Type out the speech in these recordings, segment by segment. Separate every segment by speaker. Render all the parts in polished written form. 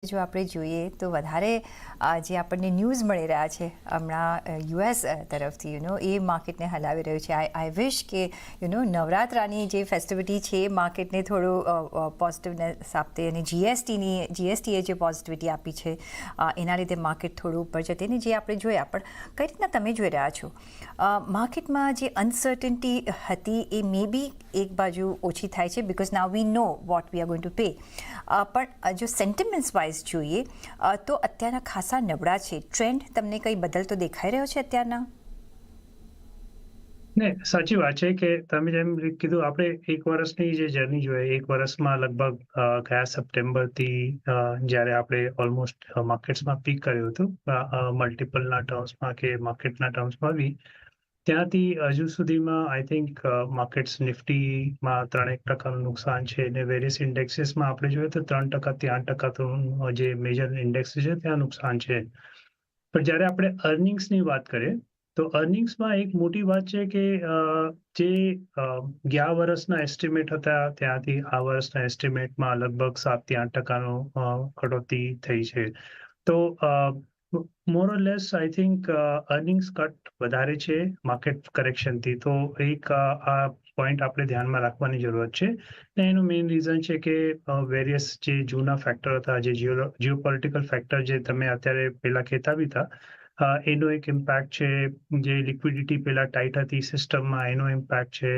Speaker 1: જો આપણે જોઈએ તો વધારે જે આપણને ન્યૂઝ મળી રહ્યા છે હમણાં યુએસ તરફથી એ માર્કેટને હલાવી રહ્યું છે. આઈ વિશ કે નવરાત્રાની જે ફેસ્ટિવિટી છે એ માર્કેટને થોડું પોઝિટિવનેસ આપતે અને જીએસટીએ જે પોઝિટિવિટી આપી છે એના લીધે માર્કેટ થોડું ઉપર જતે ને જે આપણે જોયા. પણ કઈ રીતના તમે જોઈ રહ્યા છો માર્કેટમાં જે અનસર્ટનિટી હતી એ મે બી એક બાજુ ઓછી થાય છે because now we know what we are going to pay, પણ જો સેન્ટિમેન્ટ્સ વાઇઝ જોઈએ તો અત્યારના ખાસા નબળા છે. ટ્રેન્ડ તમને કંઈ બદલતો દેખાઈ રહ્યો છે અત્યારના?
Speaker 2: ને સાચી વાત છે કે તમે જેમ કીધું આપણે એક વર્ષની જે જર્ની જોઈએ, એક વર્ષમાં લગભગ ગયા સપ્ટેમ્બરથી જ્યારે આપણે ઓલમોસ્ટ માર્કેટ્સમાં પીક કર્યું હતું મલ્ટિપલના ટર્મ્સમાં કે માર્કેટના ટર્મ્સમાં બી, ત્યાંથી હજુ સુધીમાં આઈ થિંક માર્કેટ્સ નિફ્ટીમાં 3% નુકસાન છે અને વેરિયસ ઇન્ડેક્સીસમાં આપણે જોઈએ તો 3%થી 8% જે મેજર ઇન્ડેક્સ છે ત્યાં નુકસાન છે. પણ જ્યારે આપણે અર્નિંગ્સની વાત કરીએ તો અર્નિંગ્સમાં એક મોટી વાત છે કે જે ગયા વર્ષના એસ્ટિમેટ હતા ત્યાંથી આ વર્ષના એસ્ટિમેટમાં લગભગ 7% થી 8% કટોતી થઈ છે. તો more or less I think earnings cut વધારે છે માર્કેટ કરેક્શનથી. તો એક આ પોઈન્ટ આપણે ધ્યાનમાં રાખવાની જરૂરત છે. ને એનું મેઇન રીઝન છે કે વેરિયસ જે જૂના ફેક્ટર હતા, જે જીઓપોલિટિકલ ફેક્ટર જે તમે અત્યારે પહેલા કહેતા બી હતા, એનો એક ઇમ્પેક્ટ છે. જે લિક્વિડિટી પહેલા ટાઈટ હતી સિસ્ટમમાં એનો ઇમ્પેક્ટ છે.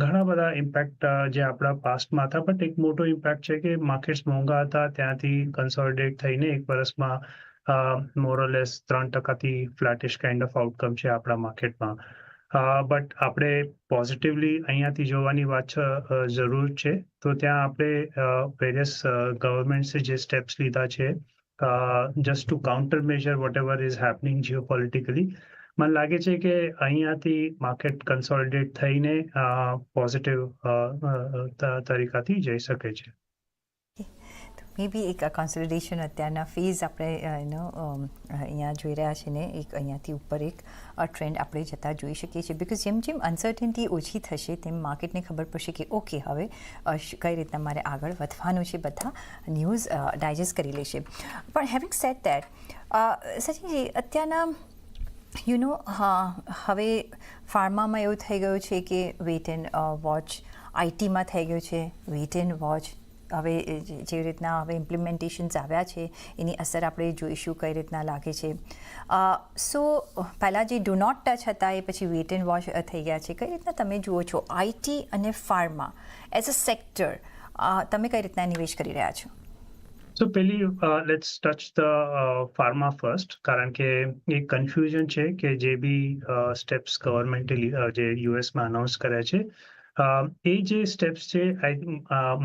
Speaker 2: ઘણા બધા ઇમ્પેક્ટ જે આપણા પાસ્ટમાં હતા, બટ એક મોટો ઇમ્પેક્ટ છે કે માર્કેટ્સ મોંઘા હતા ત્યાંથી કન્સોલિડેટ થઈને એક વર્ષમાં મોરલેસ 3%થી ફ્લેટિશ કાઇન્ડ ઓફ આઉટકમ છે આપણા માર્કેટમાં. બટ આપણે પોઝિટિવલી અહીંયાથી જોવાની વાત જરૂર છે. તો ત્યાં આપણે વેરિયસ ગવર્મેન્ટ્સે જે સ્ટેપ્સ લીધા છે just to countermeasure whatever is happening geopolitically, મને લાગે છે કે અહીંયાથી માર્કેટ કન્સોલિડેટ થઈને પોઝિટિવ તરીકાથી જઈ શકે છે.
Speaker 1: મે બી એક કન્સોલિડેશન અત્યારના ફેઝ આપણે અહીંયા જોઈ રહ્યા છે ને એક અહીંયાથી ઉપર એક ટ્રેન્ડ આપણે જતા જોઈ શકીએ છીએ. બિકોઝ જેમ જેમ અનસર્ટનિટી ઓછી થશે તેમ માર્કેટને ખબર પડશે કે ઓકે હવે કઈ રીતના મારે આગળ વધવાનું છે, બધા ન્યૂઝ ડાયજેસ્ટ કરી લેશે. પણ હેવિંગ સેડ દેટ સચિનજી, અત્યારના હવે ફાર્મામાં એવું થઈ ગયું છે કે વેઇટ એન્ડ વોચ, આઈટીમાં થઈ ગયું છે વેઇટ એન્ડ વોચ. હવે જેવી રીતના હવે ઇમ્પ્લિમેન્ટેશન્સ આવ્યા છે એની અસર આપણે જોઈશું કઈ રીતના લાગે છે. સો પહેલાં જે ડુ નોટ ટચ હતા એ પછી વેઇટ એન્ડ વોચ થઈ ગયા છે. કઈ રીતના તમે જુઓ છો આઈટી અને ફાર્મા એઝ અ સેક્ટર, તમે કઈ રીતના નિવેશ કરી રહ્યા છો?
Speaker 2: સો પહેલી let's touch the pharma first, કારણ કે એક કન્ફ્યુઝન છે કે જે બી સ્ટેપ્સ ગવર્મેન્ટે જે યુએસમાં અનાઉન્સ કર્યા છે એ જે સ્ટેપ્સ છે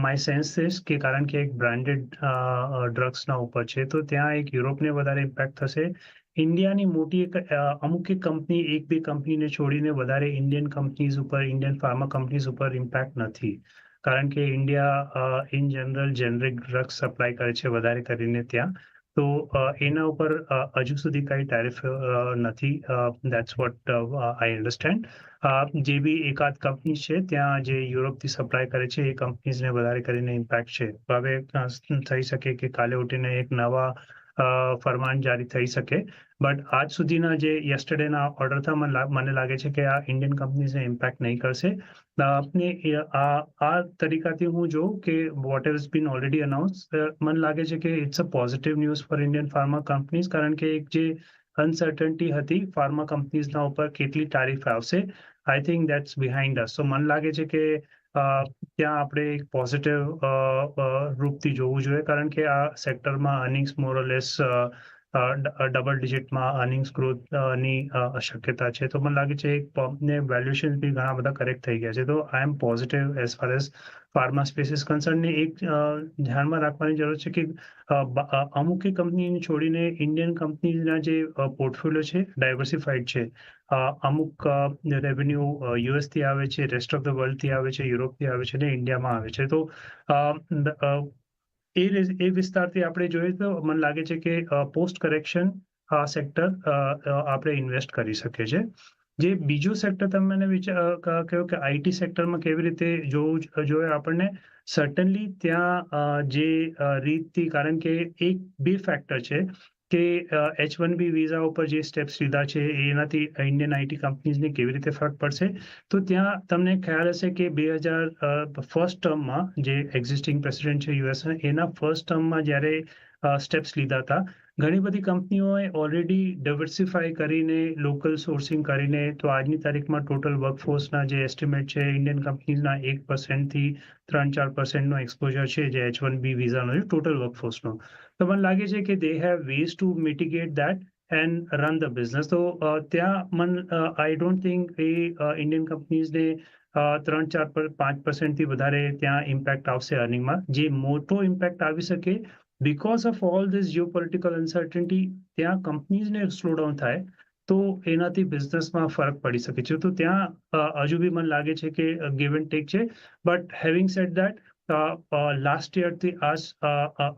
Speaker 2: માય સેન્સ ઇઝ કે કારણ કે એક બ્રાન્ડેડ ડ્રગ્સના ઉપર છે તો ત્યાં એક યુરોપને વધારે ઇમ્પેક્ટ થશે. ઇન્ડિયાની મોટી અમુક એક કંપની, એક બે કંપનીને છોડીને વધારે ઇન્ડિયન કંપનીઝ ઉપર, ઇન્ડિયન ફાર્મા કંપનીઝ ઉપર ઇમ્પેક્ટ નથી. કારણ કે India in general generic drugs supply કરે છે વધારે કરીને ત્યાં. તો એના ઉપર હજુ સુધી કઈ ટેરિફ નથી. That's what I understand. જે બી એકાદ કંપની છે ત્યાં જે યુરોપથી સપ્લાય કરે છે એ કંપનીઝને વધારે કરીને ઇમ્પેક્ટ છે. હવે થઈ શકે કે કાલે ઉઠીને એક નવા ફરમાન જારી થઈ શકે. બટ આજ સુધીના જે યસ્ટરડેના ઓર્ડર હતા મને લાગે છે કે આ ઇન્ડિયન કંપનીઝને ઇમ્પેક્ટ નહીં કરશે. આપને આ તરીકાથી હું જોઉં કે whatever been already announce, મને લાગે છે કે it's a positive news for Indian pharma companies. કારણ કે એક જે અનસર્ટનિટી હતી ફાર્મા કંપનીઝના ઉપર કેટલી ટારિફ આવશે, આઈ થિંક દેટ્સ બિહાઇન્ડ અસ. તો મને લાગે છે કે ત્યાં આપણે એક પોઝિટિવ રૂપથી જોવું જોઈએ, કારણ કે આ સેક્ટરમાં અર્નિંગ્સ મોરલેસ ડબલ ડિજિટમાં અર્નિંગ્સ ગ્રોથની શક્યતા છે. તો મને લાગે છે ને વેલ્યુએશન બી ઘણા બધા કરેક્ટ થઈ ગયા છે. તો I am positive as far as pharma space is concern. એક ધ્યાનમાં રાખવાની જરૂર છે કે અમુક કંપનીને છોડીને ઇન્ડિયન કંપનીના જે પોર્ટફોલિયો છે ડાયવર્સિફાઈડ છે. અમુક રેવન્યુ યુએસથી આવે છે, રેસ્ટ ઓફ ધ વર્લ્ડથી આવે છે, યુરોપથી આવે છે ને ઇન્ડિયામાં આવે છે. તો એ વિસ્તારથી આપણે જોઈએ તો મને લાગે છે કે પોસ્ટ કરેક્શન આ સેક્ટર આપણે ઇન્વેસ્ટ કરી શકીએ છીએ. જે બીજું સેક્ટર તમે મને કહ્યું કે આઈટી સેક્ટરમાં કેવી રીતે જોવું જોઈએ આપણને, સર્ટનલી ત્યાં જે રીતથી, કારણ કે બે ફેક્ટર છે કે H1B વિઝા ઉપર જે સ્ટેપ્સ લીધા છે એનાથી ઇન્ડિયન આઈટી કંપનીઝને કેવી રીતે ફરક પડશે. તો ત્યાં તમને ખ્યાલ હશે કે 2001 ટર્મમાં જે એક્ઝિસ્ટિંગ પ્રેસિડેન્ટ છે યુએસ, એના ફર્સ્ટ ટર્મમાં જ્યારે સ્ટેપ્સ લીધા હતા, ઘણી બધી કંપનીઓએ ઓલરેડી ડાયવર્સિફાઈ કરીને, લોકલ સોર્સિંગ કરીને, તો આજની તારીખમાં ટોટલ વર્કફોર્સના જે એસ્ટિમેટ છે ઇન્ડિયન કંપનીઝના 1%થી 3-4%નો એક્સપોઝર છે જે H1B વિઝાનો છે ટોટલ વર્કફોર્સનો. તો મને લાગે છે કે they have ways to mitigate that and run the business. તો ત્યાં આઈ ડોન્ટ થિંક એ ઇન્ડિયન કંપનીઝને 3-4-5%થી વધારે ત્યાં ઇમ્પેક્ટ આવશે અર્નિંગમાં. જે મોટો ઇમ્પેક્ટ આવી શકે because of all this geopolitical uncertainty, ત્યાં કંપનીઝને સ્લોડાઉન થાય તો એનાથી બિઝનેસમાં ફરક પડી શકે છે. તો ત્યાં હજુ બી મને લાગે છે કે ગિવ એન્ડ ટેક છે. But having said that, last યરથી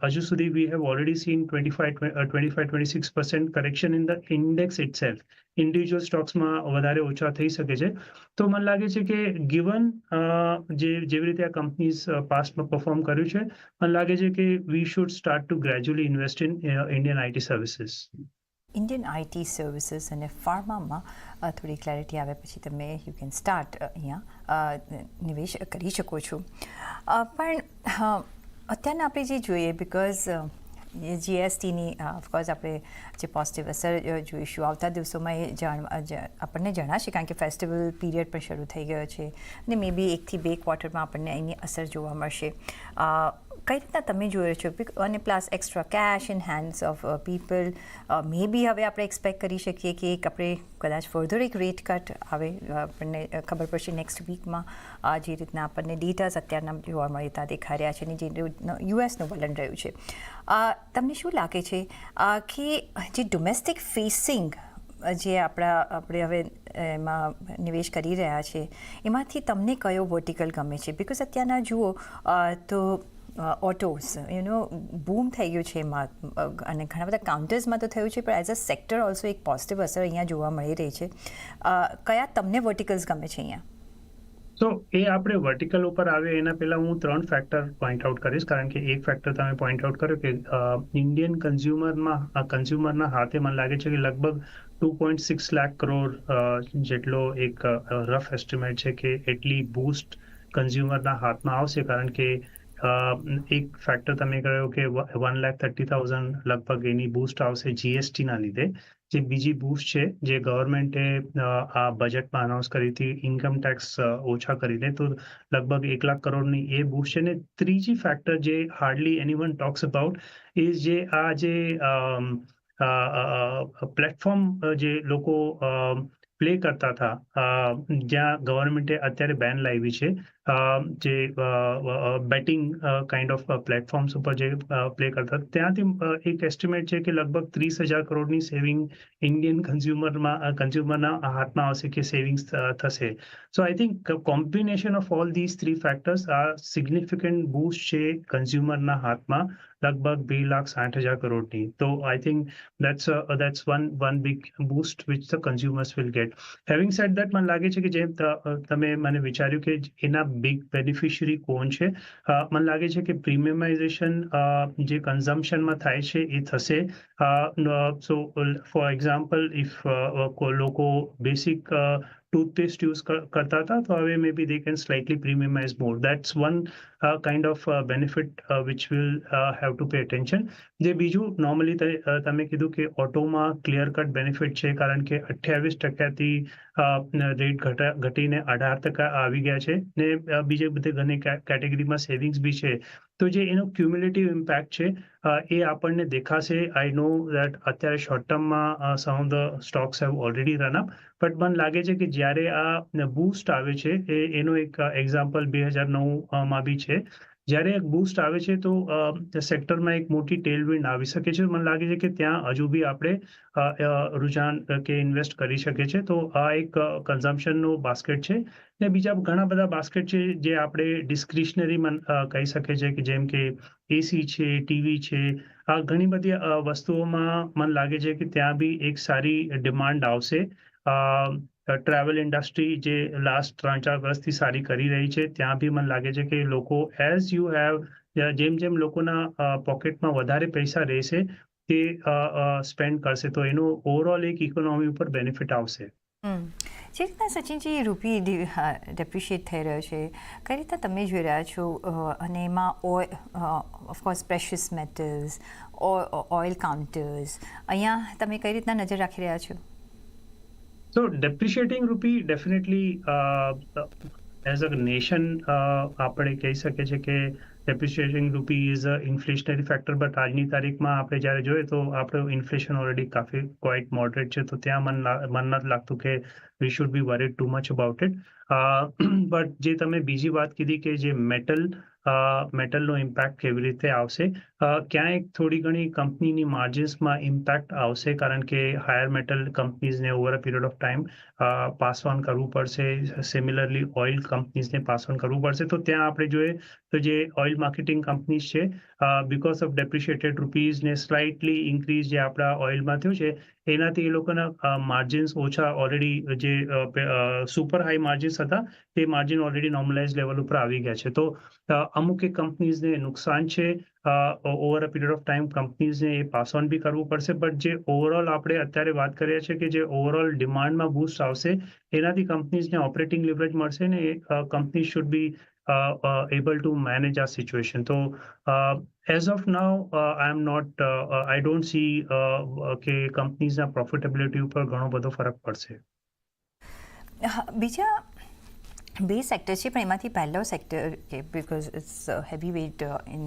Speaker 2: હજુ સુધી we have already seen 25-26% correction in the index itself. Individual સ્ટોક્સમાં વધારે ઓછા થઈ શકે છે. તો મને લાગે છે કે ગિવન જેવી રીતે આ કંપનીઝ પાસ્ટમાં પરફોર્મ કર્યું છે, મને લાગે છે કે we should start two gradually invest in Indian IT services.
Speaker 1: Indian IT services અને ફાર્મામાં થોડી ક્લેરિટી આવે પછી તમે યુ કેન સ્ટાર્ટ અહીંયા નિવેશ કરી શકો છો. પણ અત્યારના આપણે જે જોઈએ, બિકોઝ જીએસટીની ઓફકોર્સ આપણે જે પોઝિટિવ અસર જોઈશું આવતા દિવસોમાં, એ આપણને જણાશે, કારણ કે ફેસ્ટિવલ પીરિયડ પણ શરૂ થઈ ગયો છે અને મે બી 1 થી 2 ક્વાર્ટરમાં આપણને એની અસર જોવા મળશે. કઈ રીતના તમે જોયો છો? અને plus extra cash in hands of people, may be હવે આપણે એક્સપેક્ટ કરી શકીએ કે આપણે કદાચ ફર્ધર એક રેટ કટ આવે, આપણને ખબર પડશે નેક્સ્ટ વીકમાં. જે રીતના આપણને ડેટાસ અત્યારના જોવા મળતા દેખાઈ રહ્યા છે અને જે યુએસનું વલણ રહ્યું છે, તમને શું લાગે છે કે જે ડોમેસ્ટિક ફેસિંગ જે આપણે હવે એમાં નિવેશ કરી રહ્યા છે, એમાંથી તમને કયો વર્ટિકલ ગમે છે? બિકોઝ અત્યારના જુઓ તો ઓટોસ બૂમ થઈ ગયું છે એમાં, અને ઘણા બધા કાઉન્ટર્સમાં તો થયું છે, પણ એઝ અ સેક્ટર ઓલ્સો એક પોઝિટિવ અસર અહીંયા જોવા મળી રહી છે. કયા તમને વર્ટિકલ્સ ગમે છે અહીંયા?
Speaker 2: તો એ આપણે વર્ટિકલ ઉપર આવે એના પહેલા હું 3 ફેક્ટર પોઈન્ટ આઉટ કરીશ, કારણ કે એક ફેક્ટર તમે પોઈન્ટ આઉટ કર્યો કે ઇન્ડિયન કન્ઝ્યુમરના હાથે મને લાગે છે કે લગભગ 2.6 લાખ કરોડ જેટલો એક રફ એસ્ટિમેટ છે કે એટલી બૂસ્ટ કન્ઝ્યુમરના હાથમાં આવશે. કારણ કે એક ફેક્ટર તમે કહ્યું કે 1,30,000 લગભગ એની બૂસ્ટ આવશે જીએસટીના લીધે. જે બીજી બૂસ્ટ છે જે ગવર્મેન્ટે આ બજેટમાં અનાઉન્સ કરી હતી, ઇન્કમ ટેક્સ ઓછા કરીને, તો લગભગ 1 લાખ કરોડની એ બૂસ્ટ છે. ને ત્રીજી ફેક્ટર જે hardly anyone talks about is જે આ જે પ્લેટફોર્મ જે લોકો પ્લે કરતા હતા, જ્યાં ગવર્મેન્ટે અત્યારે બેન લાવી છે, જે બેટિંગ કાઇન્ડ ઓફ પ્લેટફોર્મ્સ ઉપર જે પ્લે કરતા, ત્યાંથી એક એસ્ટિમેટ છે કે લગભગ 30,000 કરોડની સેવિંગ ઇન્ડિયન કન્ઝ્યુમરના હાથમાં આવશે, કે સેવિંગ્સ થશે. So I think combination of all this 3 factors આ સિગ્નિફિકન્ટ બૂસ્ટ છે કન્ઝ્યુમરના હાથમાં, લગભગ 2,60,000 કરોડની. તો I think that's one big boost which the consumers will get. Having said that, મને લાગે છે કે જે તમે મને વિચાર્યું કે એના બિગ બેનિફિશિયરી કોણ છે, મને લાગે છે કે પ્રીમિયમાઇઝેશન જે કન્ઝમ્પશનમાં થાય છે એ થશે. સો ફોર એક્ઝામ્પલ, ઇફ લોકો બેસિક ટૂથપેસ્ટ યુઝ કરતા હતા, તો હવે may be they can slightly premiumize more. That's one kind of benefit which will have to pay attention. જે બીજું નોર્મલી તમે કીધું કે ઓટોમાં ક્લિયર કટ બેનિફિટ છે, કારણ કે 28% રેટ ઘટીને 18% આવી ગયા છે, ને બીજે બધે ઘણી કેટેગરીમાં સેવિંગ્સ બી છે. તો જે એનો ક્યુમ્યુલેટિવ ઇમ્પેક્ટ છે એ આપણને દેખાશે. આઈ નો દેટ અત્યારે શોર્ટ ટર્મમાં some of the stocks have already run up, but મને લાગે છે કે જ્યારે આ બૂસ્ટ આવે છે, એનો એક એક્ઝામ્પલ 2009માં બી છે. જ્યારે એક બૂસ્ટ આવે છે તો સેક્ટરમાં એક મોટી ટેલવિન્ડ આવી શકે છે. મને લાગે છે કે ત્યાં હજુ બી આપણે રુઝાન કે ઇન્વેસ્ટ કરી શકીએ છીએ. તો આ એક કન્ઝમ્પશનનો બાસ્કેટ છે. ને બીજા ઘણા બધા બાસ્કેટ છે જે આપણે ડિસ્ક્રિશનરી કહી શકીએ છીએ, કે જેમ કે એસી છે, ટીવી છે, આ ઘણી બધી વસ્તુઓમાં મને લાગે છે કે ત્યાં બી એક સારી ડિમાન્ડ આવશે. ટ્રાવેલ ઇન્ડસ્ટ્રી જે લાસ્ટ 3-4 વર્ષથી સારી કરી રહી છે, ત્યાં બી મને લાગે છે કે લોકો એઝ યુ હેવ જેમ જેમ લોકોના પોકેટમાં વધારે પૈસા રહેશે તે સ્પેન્ડ કરશે તો એનો ઓવરઓલ એક ઇકોનોમી ઉપર બેનિફિટ આવશે.
Speaker 1: જે રીતના સચિનજી રૂપી ડેપ્રિશિએટ થઈ રહ્યો છે, કઈ રીતના તમે જોઈ રહ્યા છો અને એમાં of course precious metals oil counters અહીંયા તમે કઈ રીતના નજર રાખી રહ્યા છો?
Speaker 2: So depreciating rupee definitely as a nation આપણે કહી શકીએ છીએ કે depreciating rupee is a inflationary factor but આજની તારીખમાં આપણે જ્યારે જોઈએ તો આપણું ઇન્ફ્લેશન ઓલરેડી કાફી ક્વાઇટ મોડરેટ છે તો ત્યાં મન નથી લાગતું કે we should be worried too much about it. But જે તમે બીજી વાત કીધી કે જે મેટલનો ઇમ્પેક્ટ કેવી રીતે આવશે, ક્યાંય થોડી ઘણી કંપનીની માર્જિન્સમાં ઇમ્પેક્ટ આવશે કારણ કે હાયર મેટલ કંપનીઝને over a period of time pass on કરવું પડશે. સિમિલરલી ઓઇલ કંપનીઝને પાસ ઓન કરવું પડશે. તો ત્યાં આપણે જોઈએ તો જે ઓઇલ માર્કેટિંગ કંપનીઝ છે, બીકોઝ ઓફ ડેપ્રિશિએટેડ રૂપીઝને સ્લાઇટલી ઇન્ક્રીઝ જે આપણા ઓઇલમાં થયું છે એનાથી એ લોકોના માર્જિન્સ ઓછા ઓલરેડી જે સુપર હાઈ માર્જિન્સ હતા તે માર્જિન ઓલરેડી નોર્મલાઇઝ લેવલ ઉપર આવી ગયા છે. તો અમુક એક કંપનીઝને નુકસાન છે. Over a period of time કંપનીઝને એ પાસ ઓન બી કરવું પડશે. બટ જે ઓવરઓલ આપણે અત્યારે વાત કરીએ છીએ કે જે ઓવરઓલ ડિમાન્ડમાં બૂસ્ટ આવશે એનાથી કંપનીઝને ઓપરેટિંગ લેવરેજ મળશે ને એ company should be able to manage our situation. So as of now, I don't see કે કંપનીઝના પ્રોફિટેબિલિટી ઉપર ઘણો બધો ફરક પડશે.
Speaker 1: બીજા બે સેક્ટર છે પણ એમાંથી પહેલો સેક્ટર કે because it's heavy weight in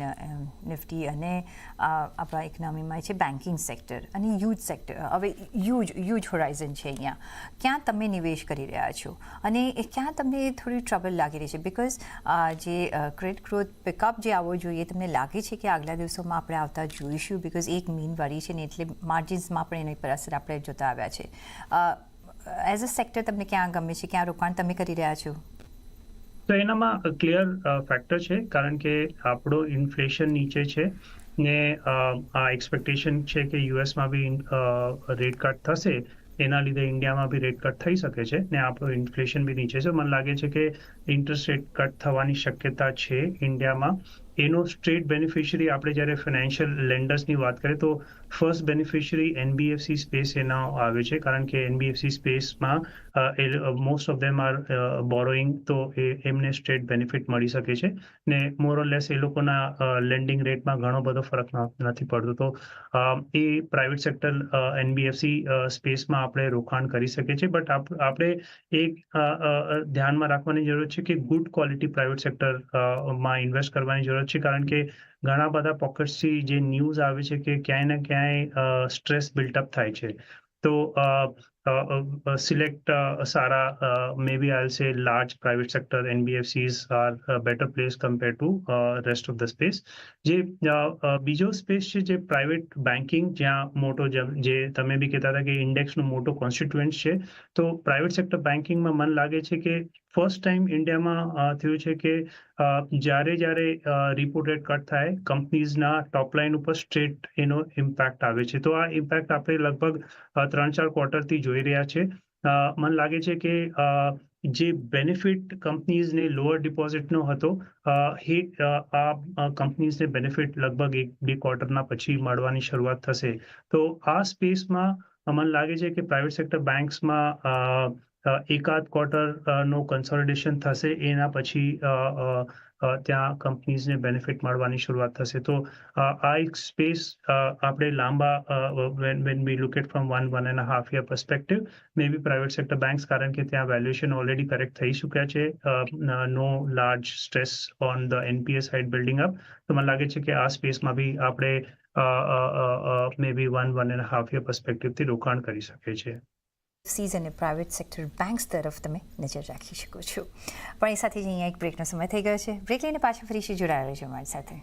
Speaker 1: Nifty અને આપણા ઇકોનોમીમાં છે બેન્કિંગ સેક્ટર અને યુઝ સેક્ટર. હવે યુઝ હોરાઇઝન છે અહીંયા. ક્યાં તમે નિવેશ કરી રહ્યા છો અને ક્યાં તમને થોડી ટ્રબલ લાગી રહી છે? બિકોઝ જે ક્રેડિટ ગ્રોથ પિકઅપ જે આવવો જોઈએ તમને લાગે છે કે આગલા દિવસોમાં આપણે આવતા જોઈશું? બિકોઝ એક મીન વાળી છે ને એટલે માર્જિન્સમાં પણ એની પર અસર આપણે જોતા આવ્યા છે. એઝ અ સેક્ટર તમને ક્યાં ગમે છે, ક્યાં રોકાણ તમે કરી રહ્યા છો?
Speaker 2: તો એનામાં ક્લિયર ફેક્ટર છે કારણ કે આપણો ઇન્ફ્લેશન નીચે છે ને આ એક્સપેક્ટેશન છે કે યુએસમાં બી રેટ કટ થશે, એના લીધે ઇન્ડિયામાં બી રેટ કટ થઈ શકે છે ને આપણું ઇન્ફ્લેશન બી નીચે છે. મને લાગે છે કે ઇન્ટરેસ્ટ રેટ કટ થવાની શક્યતા છે ઇન્ડિયામાં. એનો સ્ટ્રેટ બેનિફિશરી આપણે જ્યારે ફાઇનાન્શિયલ લેન્ડર્સની વાત કરીએ તો ફર્સ્ટ બેનિફિશરી એનબીએફસી સ્પેસ એના આવે છે કારણ કે એનબીએફસી સ્પેસમાં most of them are borrowing, તો એમને સ્ટ્રેટ બેનિફિટ મળી શકે છે ને મોરલેસ એ લોકોના લેન્ડિંગ રેટમાં ઘણો બધો ફરક નથી પડતો. તો એ પ્રાઇવેટ સેક્ટર એનબીએફસી સ્પેસમાં આપણે રોકાણ કરી શકીએ છીએ. બટ આપણે એક ધ્યાનમાં રાખવાની જરૂર છે કે ગુડ ક્વોલિટી પ્રાઇવેટ સેક્ટરમાં ઇન્વેસ્ટ કરવાની જરૂર છે કારણ કે ઘણા બધા પોકેટ્સથી જે ન્યૂઝ આવે છે કે ક્યાંય ને ક્યાંય સ્ટ્રેસ બિલ્ટઅપ થાય છે. તો select maybe I'll say large private sector NBFCs are better placed compared to rest of the space. જે બીજો સ્પેસ છે જે પ્રાઇવેટ બેન્કિંગ, જ્યાં મોટો જે તમે બી કહેતા હતા કે ઇન્ડેક્સનો મોટો કોન્સ્ટિટ્યુઅન્ટ છે, તો પ્રાઇવેટ સેક્ટર બેન્કિંગમાં મને લાગે છે કે ફર્સ્ટ ટાઈમ ઇન્ડિયામાં થયું છે કે જ્યારે રિપો રેટ કટ થાય કંપનીઝના ટોપલાઇન ઉપર સ્ટ્રેટ એનો ઇમ્પેક્ટ આવે છે. તો આ ઇમ્પેક્ટ આપણે લગભગ 3-4 ક્વાર્ટરથી જોઈ રહ્યા છે. મને લાગે છે કે જે બેનિફિટ કંપનીઝને લોઅર ડિપોઝિટનો હતો આ કંપનીઝને બેનિફિટ લગભગ 1-2 ક્વાર્ટરના પછી મળવાની શરૂઆત થશે. તો આ સ્પેસમાં મને લાગે છે કે પ્રાઇવેટ સેક્ટર બેંક્સમાં એકાદ ક્વાર્ટરનો કન્સોલિડેશન થશે, એના પછી ત્યાં કંપનીઝને બેનિફિટ મળવાની શરૂઆત થશે. તો આ એક સ્પેસ આપણે લાંબા when we look at from 1.5 year perspective, maybe private sector banks કારણ કે ત્યાં વેલ્યુએશન ઓલરેડી કરેક્ટ થઈ ચૂક્યા છે, no large stress on the NPA side building up. તો મને લાગે છે કે આ સ્પેસમાં બી આપણે મેબી 1.5 year perspectiveથી રોકાણ કરી શકીએ છીએ.
Speaker 1: સીઝ અને પ્રાઇવેટ સેક્ટર બેંક્સ તરફ તમે નજર રાખી શકો છો. પણ એ સાથે જ અહીંયા એક બ્રેકનો સમય થઈ ગયો છે. બ્રેક લઈને પાછા ફરીથી જોડાયા રહેજો અમારી સાથે.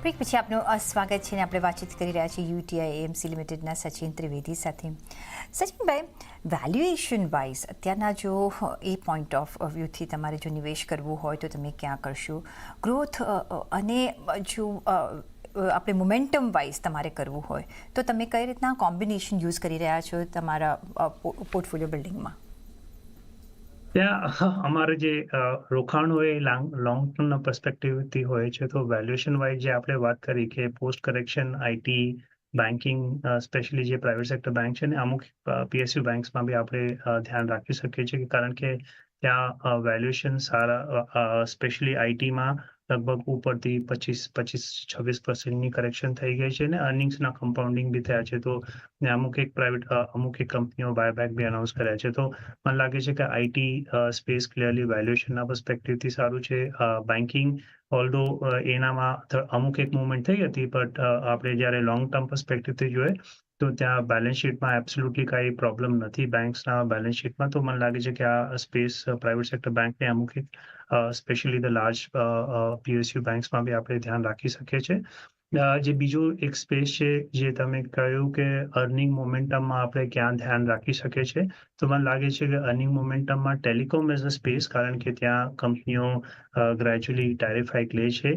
Speaker 1: બ્રેક પછી આપનું સ્વાગત છે અને આપણે વાતચીત કરી રહ્યા છીએ યુટીઆઈ એએમસી લિમિટેડના સચિન ત્રિવેદી સાથે. સચિનભાઈ, વેલ્યુએશન વાઇઝ અત્યારના જો એ પોઈન્ટ ઓફ વ્યૂથી તમારે જો નિવેશ કરવું હોય તો તમે ક્યાં કરશો? ગ્રોથ અને જો આપણે મોમેન્ટમ વાઇઝ તમારે કરવું હોય તો તમે કઈ રીતના કોમ્બિનેશન યુઝ કરી રહ્યા છો તમારા પોર્ટફોલિયો બિલ્ડિંગમાં?
Speaker 2: ત્યાં અમારે જે રોકાણ હોય એ લોંગ ટર્મના પર્સપેક્ટિવથી હોય છે. તો વેલ્યુએશન વાઇઝ જે આપણે વાત કરી કે post correction IT banking specially જે પ્રાઇવેટ સેક્ટર બેંક છે ને અમુક પીએસયુ બેંક્સમાં બી આપણે ધ્યાન રાખી શકીએ છીએ, કારણ કે ત્યાં વેલ્યુએશન સારા સ્પેશિયલી આઈટીમાં લગભગ ઉપરથી 25-26% કરેક્શન થઈ ગઈ છે અને અર્નિંગ્સના કમ્પાઉન્ડિંગ બી થયા છે. તો અમુક એક કંપનીઓ બાયબેક બી અનાઉન્સ કર્યા છે. તો મને લાગે છે કે આઈટી સ્પેસ ક્લિયરલી વેલ્યુએશનના પર્સપેક્ટિવથી સારું છે. બેન્કિંગ ઓલ્ધો એનામાં અમુક એક મુવમેન્ટ થઈ હતી, બટ આપણે જ્યારે લોંગ ટર્મ પર્સપેક્ટિવથી જોઈએ તો ત્યાં બેલેન્સ શીટમાં એબ્સોલ્યુટલી કાંઈ પ્રોબ્લેમ નથી બેંક્સના બેલેન્સ શીટમાં. તો મને લાગે છે કે આ સ્પેસ પ્રાઇવેટ સેક્ટર બેંકને અમુક એક સ્પેશિયલી ધ લાર્જ પીએસયુ બેંક્સમાં બી આપણે ધ્યાન રાખી શકીએ છીએ. જે બીજો એક સ્પેસ છે જે તમે કહ્યું કે અર્નિંગ મોમેન્ટમમાં આપણે ક્યાં ધ્યાન રાખી શકીએ છીએ, તો મને લાગે છે કે અર્નિંગ મોમેન્ટમમાં ટેલિકોમ એઝ અ સ્પેસ, કારણ કે ત્યાં કંપનીઓ ગ્રેજ્યુઅલી ટેરિફ હાઇક લે છે,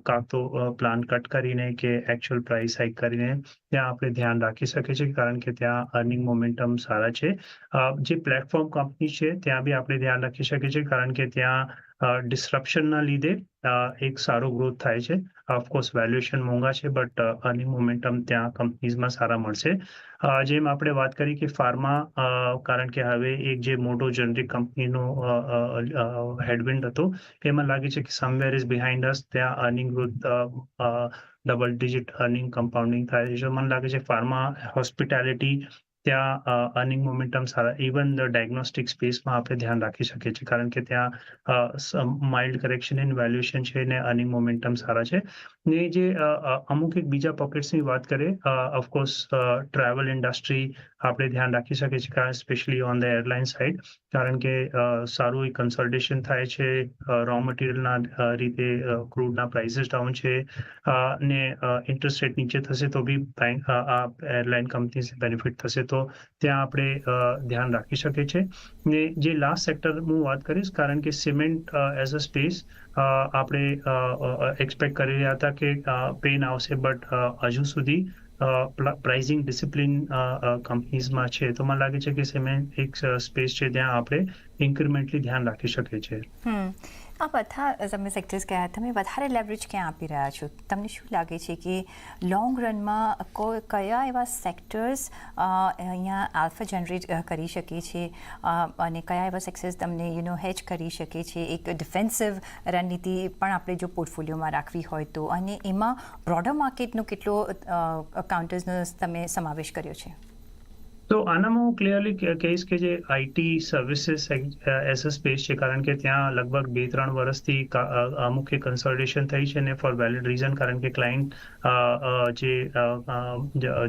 Speaker 2: કાં તો પ્લાન કટ કરીને કે એકચ્યુઅલ પ્રાઇસ હાઇક કરીને ત્યાં આપણે ધ્યાન રાખી શકીએ છીએ, કારણ કે ત્યાં અર્નિંગ મોમેન્ટમ સારા છે. જે પ્લેટફોર્મ કંપની છે ત્યાં બી આપણે ધ્યાન રાખી શકીએ છીએ, કારણ કે ત્યાં ડિસ્રપ્શનના લીધે એક સારો ગ્રોથ થાય છે. ઓફકોર્સ વેલ્યુએશન મોંઘા છે, બટ અર્નિંગ મોમેન્ટમ ત્યાં કંપનીઝમાં સારા મળશે. જેમ આપણે વાત કરી કે ફાર્મા, કારણ કે હવે એક જે મોટો જનરિક કંપનીનો હેડવિન્ડ હતો, એમાં લાગે છે કે સમવેર ઇઝ બિહાઇન્ડ અસ, ત્યાં earning growth double digit earning compounding થાય છે. મને લાગે છે ફાર્મા, હોસ્પિટાલિટી, ત્યાં earning momentum Sara. Even the diagnostic સ્પેસમાં આપણે ધ્યાન રાખી શકીએ છીએ, કારણ કે ત્યાં માઇલ્ડ કરેક્શન ઇન વેલ્યુએશન છે ને અર્નિંગ મોમેન્ટમ સારા છે. ને જે અમુક એક બીજા પોકેટ્સની વાત કરીએ, ઓફકોર્સ ટ્રાવેલ ઇન્ડસ્ટ્રી આપણે ધ્યાન રાખી શકીએ છીએ, કારણ specially on the airline side, કારણ કે સારું કન્સલ્ટેશન થાય છે. રો મટીરિયલના રીતે ક્રૂડના પ્રાઇસીસ ડાઉન છે ને ઇન્ટરેસ્ટ રેટ નીચે થશે તો બી બેંક આ એરલાઇન કંપનીઝને બેનિફિટ થશે. તો ત્યાં આપણે ધ્યાન રાખી શકીએ છીએ. ને જે લાસ્ટ સેક્ટર હું વાત કરીશ, કારણ કે સિમેન્ટ એઝ અ સ્પેસ આપણે એક્સપેક્ટ કરી રહ્યા હતા કે પેન આવશે, બટ હજુ સુધી પ્રાઇઝિંગ ડિસિપ્લિન કંપનીઝમાં છે. તો મને લાગે છે કે સિમેન્ટ એક સ્પેસ છે જ્યાં આપણે ઇન્ક્રીમેન્ટલી ધ્યાન રાખી શકીએ છીએ.
Speaker 1: આ બધા તમે સેક્ટર્સ કયા, તમે વધારે લેવરેજ ક્યાં આપી રહ્યા છો? તમને શું લાગે છે કે લોંગ રનમાં કયા એવા સેક્ટર્સ અહીંયા આલ્ફા જનરેટ કરી શકે છે અને કયા એવા સેક્ટર્સ તમને હેજ કરી શકે છે? એક ડિફેન્સિવ રણનીતિ પણ આપણે જો પોર્ટફોલિયોમાં રાખવી હોય તો, અને એમાં બ્રોડર માર્કેટનો કેટલો કાઉન્ટર્સનો તમે સમાવેશ કર્યો છે?
Speaker 2: તો આનામાં હું ક્લિયરલી કહીશ કે જે IT services as a space છે, કારણ કે ત્યાં લગભગ 2-3 વર્ષથી અમુક કન્સોલિડેશન થઈ છે ને ફોર વેલિડ રીઝન, કારણ કે ક્લાયન્ટ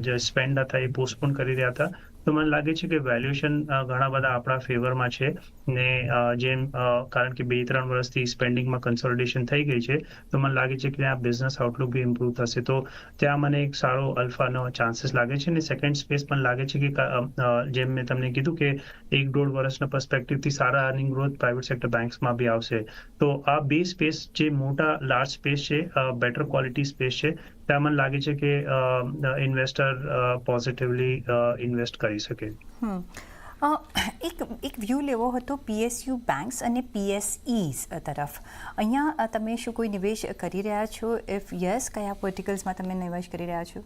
Speaker 2: જે સ્પેન્ડ હતા એ પોસ્ટપોન કરી રહ્યા હતા. તો મને લાગે છે કે વેલ્યુએશન ઘણા બધા આપણા ફેવરમાં છે ને જેમ કારણ કે 2-3 વર્ષથી સ્પેન્ડિંગમાં કન્સોલિડેશન થઈ ગઈ છે, તો મને લાગે છે કે ત્યાં બિઝનેસ આઉટલુક બી ઇમ્પ્રૂવ થશે. તો ત્યાં મને એક સારો અલ્ફાનો ચાન્સીસ લાગે છે. ને સેકન્ડ સ્પેસ પણ લાગે છે કે જેમ મેં તમને કીધું કે 1-1.5 વર્ષના પર્સપેક્ટિવથી સારા અર્નિંગ ગ્રોથ પ્રાઇવેટ સેક્ટર બેંક્સમાં બી આવશે. તો આ બે સ્પેસ જે મોટા લાર્જ સ્પેસ છે, બેટર ક્વોલિટી સ્પેસ છે, ત્યાં મને લાગે છે કે ઇન્વેસ્ટર પોઝિટિવલી ઇન્વેસ્ટ કરી શકે.
Speaker 1: એક વ્યૂ લેવો હતો પીએસયુ બેંક્સ અને પીએસઈઝ તરફ. અહીંયા તમે શું કોઈ નિવેશ કરી રહ્યા છો? ઇફ યસ, કયા વર્ટિકલ્સમાં તમે નિવેશ કરી રહ્યા છો?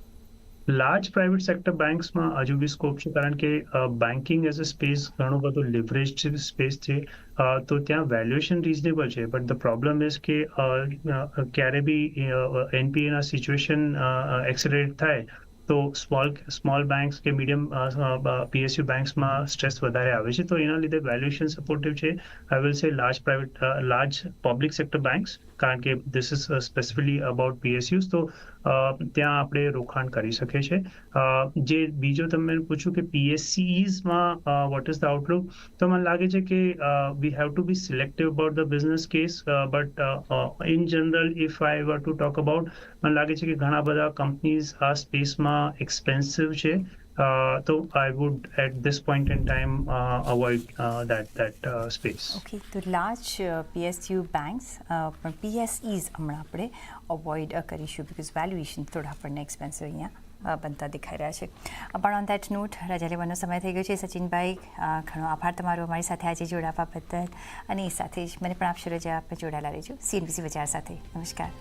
Speaker 2: લાર્જ પ્રાઇવેટ સેક્ટર બેંક્સમાં હજુ બી સ્કોપ છે, કારણ કે બેન્કિંગ એઝ અ સ્પેસ ઘણું બધું લિવરેજ સ્પેસ છે. તો ત્યાં વેલ્યુએશન રિઝનેબલ છે, બટ ધ પ્રોબ્લેમ ઇઝ કે ક્યારે બી એનપીએના સિચ્યુએશન એક્સેલરેટ થાય તો સ્મોલ બેંક્સ કે મીડિયમ પીએસયુ બેંક્સમાં સ્ટ્રેસ વધારે આવે છે. તો એના લીધે વેલ્યુએશન સપોર્ટિવ છે. આઈ વિલ સે લાર્જ પબ્લિક સેક્ટર બેંક્સ કારણ કે this is specifically about PSUs, તો ત્યાં આપણે રોકાણ કરી શકીએ છીએ. જે બીજો તમે પૂછ્યું કે PSCEsમાં વોટ ઇઝ ધ આઉટલુક, તો મને લાગે છે કે we have to be selective about the business case, but in general if I were to talk about, મને લાગે છે કે ઘણા બધા કંપનીઝ આ સ્પેસમાં એક્સપેન્સિવ છે. So I would at this point in time avoid that space.
Speaker 1: Okay, તો લાર્જ PSU બેંક્સ પણ PSEs હમણાં આપણે અવોઇડ કરીશું બિકોઝ વેલ્યુએશન થોડા આપણને એક્સપેન્સિવ અહીંયા બનતા દેખાઈ રહ્યા છે. પણ ઓન દેટ નોટ રજા લેવાનો સમય થઈ ગયો છે. સચિનભાઈ, ઘણો આભાર તમારો અમારી સાથે આજે જોડાવા બદલ, અને એ સાથે જ મને પણ આપશો રજા, આપણે જોડાયેલા રહેજો CNBC બજાર સાથે. નમસ્કાર.